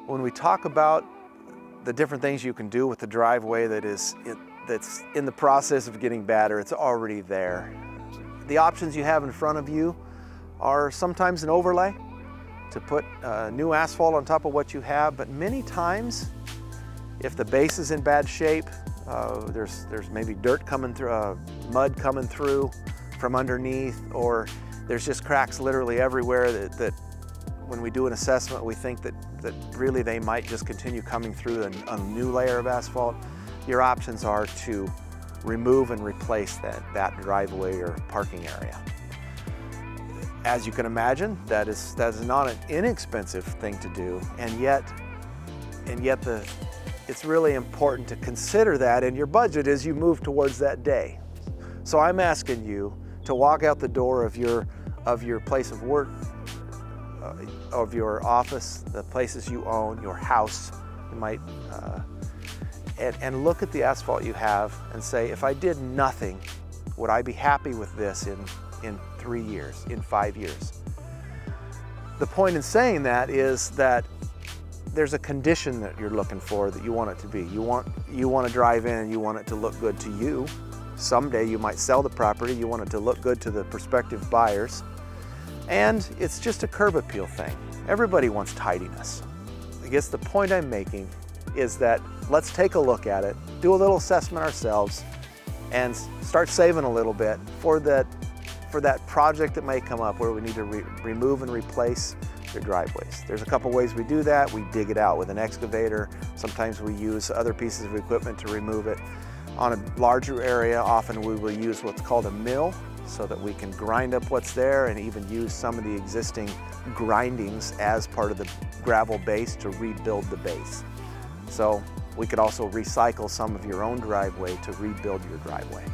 When we talk about the different things you can do with the driveway that's in the process of getting bad or it's already there, the options you have in front of you are sometimes an overlay to put new asphalt on top of what you have, but many times, if the base is in bad shape, there's maybe dirt coming through, mud coming through from underneath, or there's just cracks literally everywhere that when we do an assessment, we think that really they might just continue coming through a new layer of asphalt. Your options are to remove and replace that driveway or parking area. As you can imagine, that is not an inexpensive thing to do, and yet it's really important to consider that in your budget as you move towards that day. So I'm asking you to walk out the door of your place of work, of your office, the places you own, your house, you might, and look at the asphalt you have and say, if I did nothing, would I be happy with this in 3 years, in 5 years? The point in saying that is that there's a condition that you're looking for that you want it to be. You want to drive in and you want it to look good to you. Someday you might sell the property, you want it to look good to the prospective buyers. And it's just a curb appeal thing. Everybody wants tidiness. I guess the point I'm making is that let's take a look at it, do a little assessment ourselves, and start saving a little bit for that project that may come up where we need to remove and replace your driveways. There's a couple ways we do that. We dig it out with an excavator. Sometimes we use other pieces of equipment to remove it. On a larger area, often we will use what's called a mill so that we can grind up what's there and even use some of the existing grindings as part of the gravel base to rebuild the base. So we could also recycle some of your own driveway to rebuild your driveway.